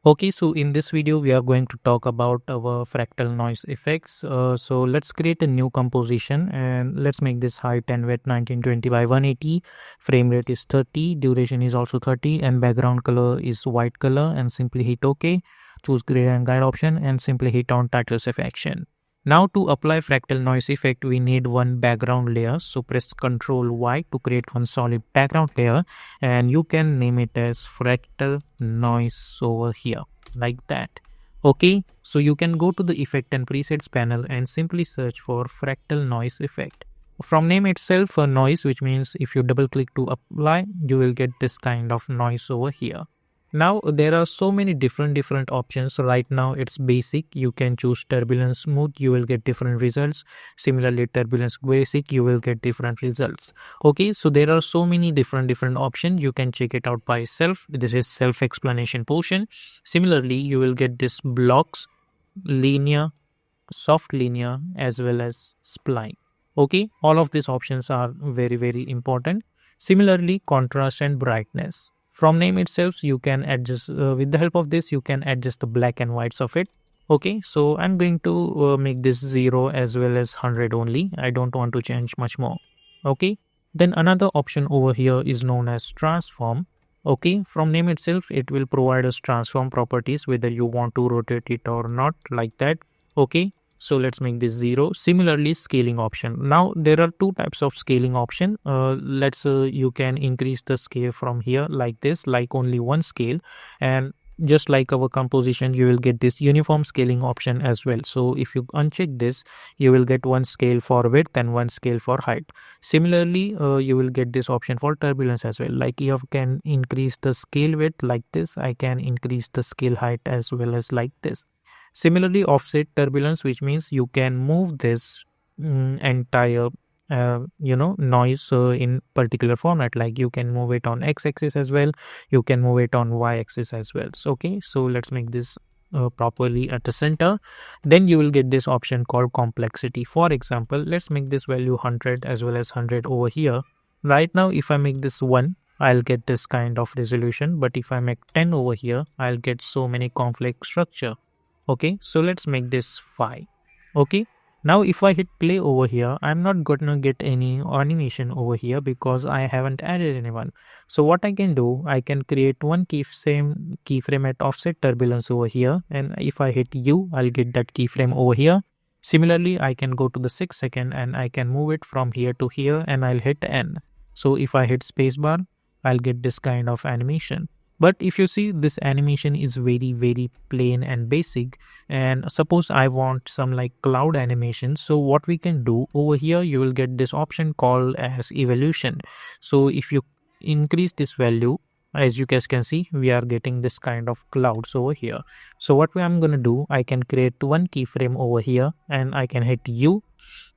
Okay, so in this video, we are going to talk about our fractal noise effects. So let's create a new composition and let's make this height and width 1920 by 180. Frame rate is 30, duration is also 30, and background color is white color. And simply hit OK. Choose gradient and guide option and simply hit on title safe action. Now to apply fractal noise effect, we need one background layer. So press Ctrl Y to create one solid background layer, and you can name it as fractal noise over here like that. Okay, so you can go to the effect and presets panel and simply search for fractal noise effect. From name itself, a noise, which means if you double click to apply, you will get this kind of noise over here. Now there are so many different options. Right now it's basic. You can choose turbulence smooth, you will get different results. Similarly, turbulence basic, you will get different results. Okay, so there are so many different options. You can check it out by yourself. This is self-explanation portion. Similarly, you will get this blocks, linear, soft linear, as well as spline. Okay, all of these options are very important. Similarly, contrast and brightness. From name itself, you can adjust with the help of this, you can adjust the black and whites of it. Okay, so I'm going to make this 0 as well as 100 only. I don't want to change much more. Okay, then another option over here is known as transform. Okay, from name itself, it will provide us transform properties whether you want to rotate it or not, like that. Okay, so let's make this 0. Similarly, scaling option. Now there are two types of scaling option. You can increase the scale from here like this, like only one scale, and just like our composition, you will get this uniform scaling option as well. So if you uncheck this, you will get one scale for width and one scale for height. Similarly, you will get this option for turbulence as well. Like you can increase the scale width like this, I can increase the scale height as well as like this. Similarly, offset turbulence, which means you can move this entire noise in particular format. Like you can move it on x-axis as well, you can move it on y-axis as well. So okay, so let's make this properly at the center. Then you will get this option called complexity. For example, let's make this value 100 as well as 100 over here. Right now, if I make this 1, I'll get this kind of resolution, but if I make 10 over here, I'll get so many complex structure. Okay, so let's make this 5. Okay, now if I hit play over here, I'm not gonna get any animation over here because I haven't added anyone. So what I can do, I can create one keyframe at offset turbulence over here, and if I hit U, I'll get that keyframe over here. Similarly, I can go to the 6 second and I can move it from here to here, and I'll hit N. So if I hit spacebar, I'll get this kind of animation. But if you see, this animation is very plain and basic, and suppose I want some like cloud animation. So what we can do over here, you will get this option called as evolution. So if you increase this value, as you guys can see, we are getting this kind of clouds over here. So what I'm gonna do, I can create one keyframe over here and I can hit U.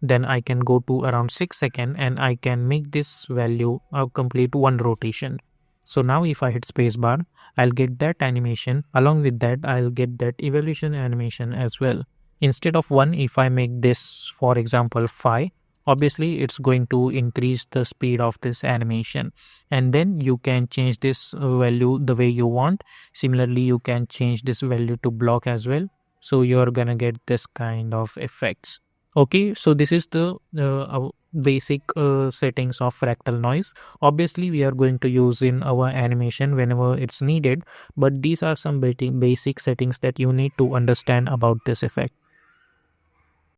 Then I can go to around 6 second and I can make this value complete one rotation. So now if I hit spacebar, I'll get that animation. Along with that, I'll get that evolution animation as well. Instead of 1, if I make this, for example, 5, obviously it's going to increase the speed of this animation. And then you can change this value the way you want. Similarly, you can change this value to block as well. So you're gonna get this kind of effects. Okay, so this is the basic settings of fractal noise. Obviously, we are going to use in our animation whenever it's needed, but these are some basic settings that you need to understand about this effect.